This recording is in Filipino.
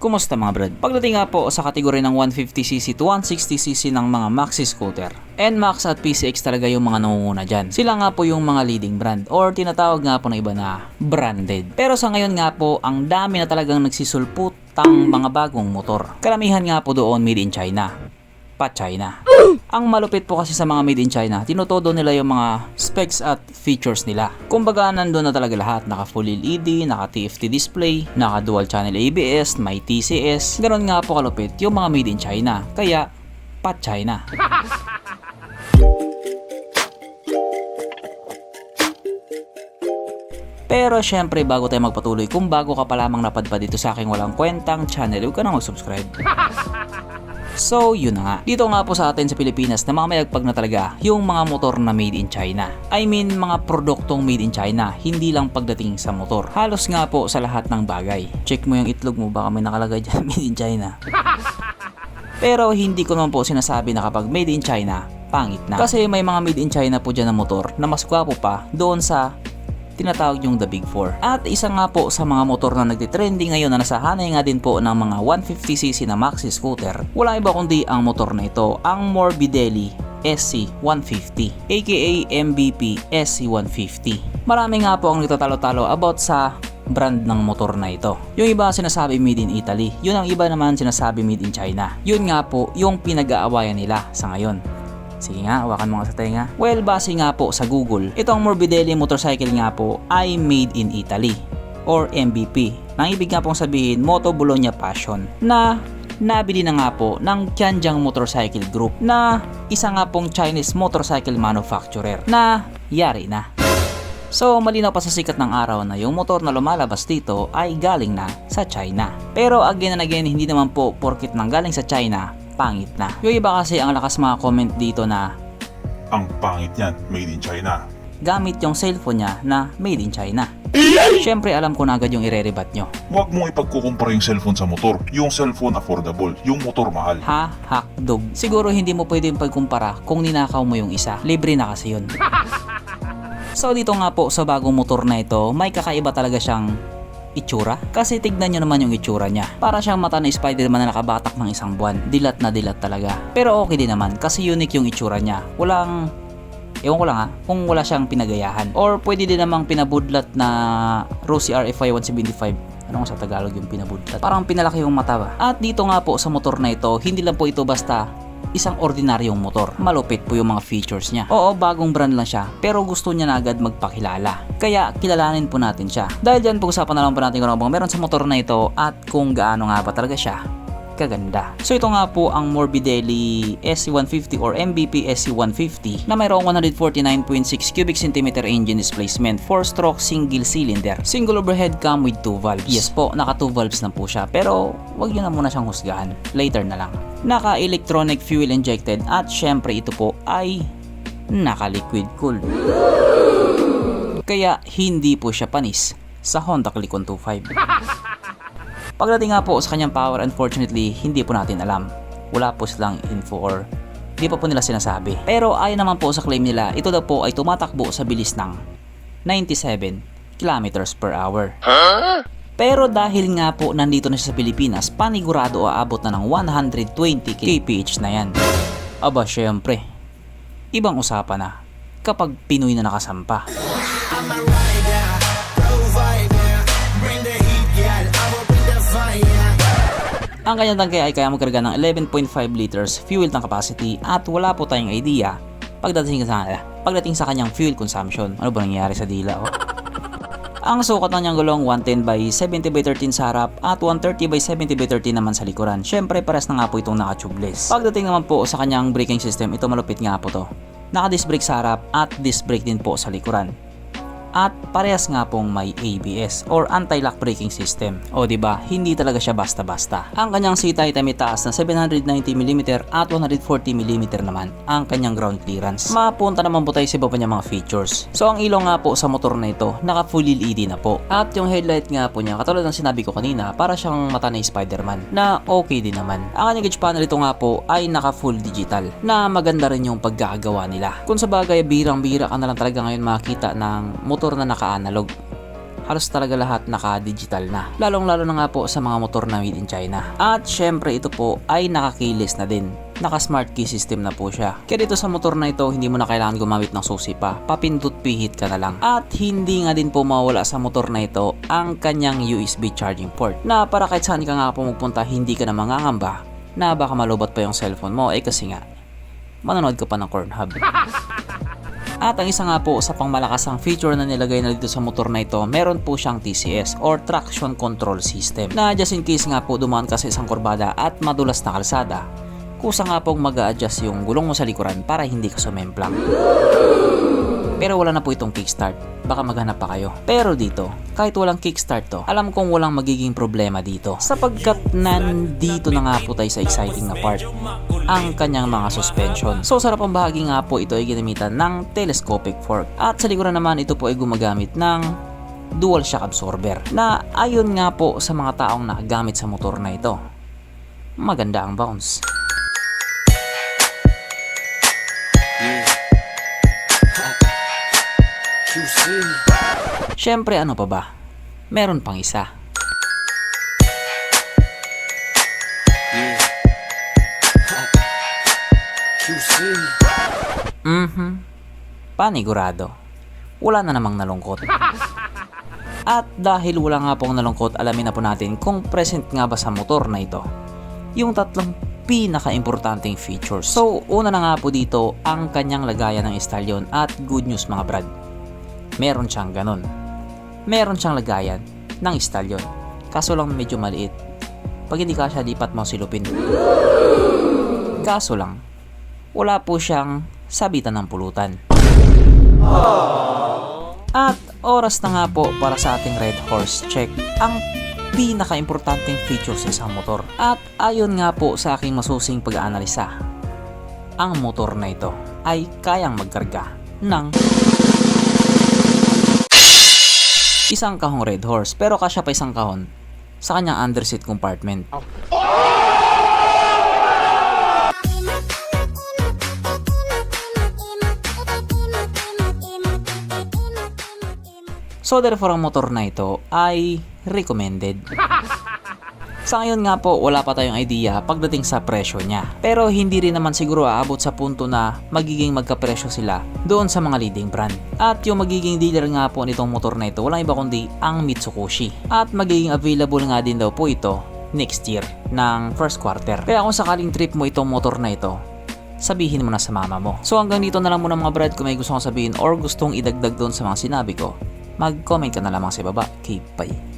Kumusta mga brad? Pagdating nga po sa kategory ng 150cc to 160cc ng mga maxi scooter, NMAX at PCX talaga yung mga nangunguna dyan. Sila nga po yung mga leading brand or tinatawag nga po ng iba na branded. Pero sa ngayon nga po, ang dami na talagang nagsisulputang mga bagong motor. Karamihan nga po doon made in China. Pa-China. Ang malupit po kasi sa mga made in China, tinutodo nila yung mga specs at features nila. Kumbaga nandun na talaga lahat, naka full LED, naka TFT display, naka dual channel ABS, may TCS. Ganon nga po kalupit yung mga made in China. Kaya, pa-China. Pero syempre bago tayo magpatuloy, kung bago ka pa lamang napadpad dito sa aking walang kwentang channel, huwag ka na mag-subscribe. So yun na nga, dito nga po sa atin sa Pilipinas na mamayagpag na talaga yung mga motor na made in China. I mean mga produktong made in China, hindi lang pagdating sa motor. Halos nga po sa lahat ng bagay. Check mo yung itlog mo, baka may nakalagay dyan made in China. Pero hindi ko naman po sinasabi na kapag made in China, pangit na. Kasi may mga made in China po dyan na motor na mas gwapo pa doon sa tinatawag yung the Big Four. At isa nga po sa mga motor na nagtitrending ngayon na nasahanay nga din po ng mga 150cc na maxi scooter, wala iba kundi ang motor na ito, ang Morbidelli SC150 aka MVP SC150. Marami nga po ang nagtatalo-talo about sa brand ng motor na ito. Yung iba sinasabi made in Italy, yun ang iba naman sinasabi made in China. Yun nga po yung pinag-aawayan nila sa ngayon. Sige nga, hawakan mo nga sa tenga. Well, base nga po sa Google, itong Morbidelli motorcycle nga po ay made in Italy or MVP. Nang ibig nga pong sabihin, Moto Bologna Passion na nabili na nga po ng Tianjin Motorcycle Group na isa nga pong Chinese motorcycle manufacturer na yari na. So, malinaw pa sa sikat ng araw na yung motor na lumalabas dito ay galing na sa China. Pero again and again, hindi naman po porkit nang galing sa China, pangit na. Yung iba kasi ang lakas mga comment dito na ang pangit yan, made in China. Gamit yung cellphone niya na made in China. Syempre alam ko na agad yung ire-rebat nyo. Huwag mong ipagkukumpara yung cellphone sa motor. Yung cellphone affordable, yung motor mahal. Ha, hakdog. Siguro hindi mo pwedeng pagkumpara kung ninakaw mo yung isa. Libre na kasi yun. So dito nga po sa bagong motor na ito, may kakaiba talaga siyang itsura. Kasi tignan nyo naman yung itsura niya. Para siyang mata na Spider-Man na nakabatak ng isang buwan. Dilat na dilat talaga. Pero okay din naman kasi unique yung itsura niya. Walang, ewan ko lang ha, kung wala siyang pinagayahan. Or pwede din namang pinabudlat na Rossi RFI 175. Ano sa Tagalog yung pinabudlat? Parang pinalaki yung mata ba? At dito nga po sa motor na ito, hindi lang po ito basta isang ordinaryong motor. Malupit po yung mga features niya. Oo, bagong brand lang siya, pero gusto niya na agad magpakilala. Kaya kilalanin po natin siya. Dahil dyan, pag-usapan na lang po natin kung ano bang meron sa motor na ito at kung gaano nga ba talaga siya kaganda. So ito nga po ang Morbidelli SC150 or MVP SC150 na mayroong 149.6 cubic centimeter engine displacement, 4-stroke single cylinder, single overhead cam with 2 valves. Yes po, naka 2 valves na po siya, pero wag yun na muna siyang husgahan. Later na lang. Naka electronic fuel injected at syempre ito po ay naka liquid cool. Kaya hindi po siya panis sa Honda Click 125. Pagdating nga po sa kanyang power, unfortunately, hindi po natin alam. Wala po silang info or hindi pa po nila sinasabi. Pero ayon naman po sa claim nila, ito daw po ay tumatakbo sa bilis ng 97 kilometers per hour. Pero dahil nga po nandito na siya sa Pilipinas, panigurado aabot na ng 120 kph na yan. Aba syempre, ibang usapan na kapag Pinoy na nakasampa. Ang kanyang tangke ay kaya magkarga ng 11.5 liters fuel tank capacity at wala po tayong idea pagdating sa kanyang fuel consumption. Ano ba nangyayari sa dila? Oh? Ang sukat ng niyang gulong 110 by 70 by 13 sa harap at 130 by 70 by 13 naman sa likuran. Syempre pares na nga po itong naka-tubeless. Pagdating naman po sa kanyang braking system, ito malupit nga po to. Naka-disc brake sa harap at disc brake din po sa likuran. At parehas nga pong may ABS or anti-lock braking system. O diba, hindi talaga siya basta-basta. Ang kanyang seat height ay may taas na 790mm at 140mm naman ang kanyang ground clearance. Mapunta naman po tayo sa iba pa niya mga features. So ang ilaw nga po sa motor na ito, naka full LED na po. At yung headlight nga po niya, katulad ng sinabi ko kanina, para siyang mata na Spider-Man na okay din naman. Ang kanyang gauge panel ito nga po ay naka full digital na maganda rin yung pagkakagawa nila. Kung sa bagay, birang-bira ka na lang talaga ngayon makita ng motor na naka-analog. halos talaga lahat naka-digital na. Lalong-lalo na nga po sa mga motor na made in China. At syempre ito po ay naka-keyless na din. Naka-smart key system na po siya. Kaya dito sa motor na ito, hindi mo na kailangan gumamit ng susi pa. Papindot pihit ka na lang. At hindi nga din po mawala sa motor na ito ang kanyang USB charging port. Na para kahit saan ka nga po magpunta, hindi ka na mangangamba na baka malobot pa yung cellphone mo kasi nga manonood ka pa ng Pornhub. At ang isa nga po sa pangmalakasang feature na nilagay na dito sa motor na ito, meron po siyang TCS or Traction Control System na just in case nga po dumaan ka sa isang kurbada at madulas na kalsada, kusa nga pong mag-a-adjust yung gulong mo sa likuran para hindi ka sumemplang. Pero wala na po itong kickstart, baka maghanap pa kayo. Pero dito, kahit walang kickstart to, alam kong walang magiging problema dito sapagkat nandito na nga po tayo sa exciting na part, ang kanyang mga suspension. So sarap ang bahagi nga po ito ay ginamitan ng telescopic fork at sa likuran naman ito po ay gumagamit ng dual shock absorber na ayon nga po sa mga taong nakagamit sa motor na ito, maganda ang bounce. Syempre ano pa ba? Meron pang isa. Panigurado. Wala na namang nalungkot. At dahil wala nga pong nalungkot, alamin na po natin kung present nga ba sa motor na ito yung tatlong pinaka-importanting features. So, una na nga po dito ang kanyang lagayan ng stallion at good news mga brad. Meron siyang ganun. Meron siyang lagayan ng stallion. Kaso lang medyo maliit. Pag hindi ka siya lipat mo silupin. Kaso lang, wala po siyang sabitan ng pulutan. At oras na nga po para sa ating Red Horse check ang pinaka-importanting features sa isang motor. At ayon nga po sa aking masusing pag-aanalisa, ang motor na ito ay kayang magkarga ng isang kahong Red Horse, pero kasya pa isang kahon sa kanyang underseat compartment. So therefore ang motor na ito ay recommended. Sa ngayon nga po, wala pa tayong idea pagdating sa presyo niya. Pero hindi rin naman siguro aabot sa punto na magiging magkapresyo sila doon sa mga leading brand. At yung magiging dealer nga po nitong motor na ito, walang iba kundi ang Mitsukoshi. At magiging available nga din daw po ito next year ng first quarter. Kaya kung sakaling trip mo itong motor na ito, sabihin mo na sa mama mo. So hanggang dito na lang muna mga brad. Kung may gusto kong sabihin or gustong idagdag doon sa mga sinabi ko, mag-comment ka na lamang sa baba. Okay, bye.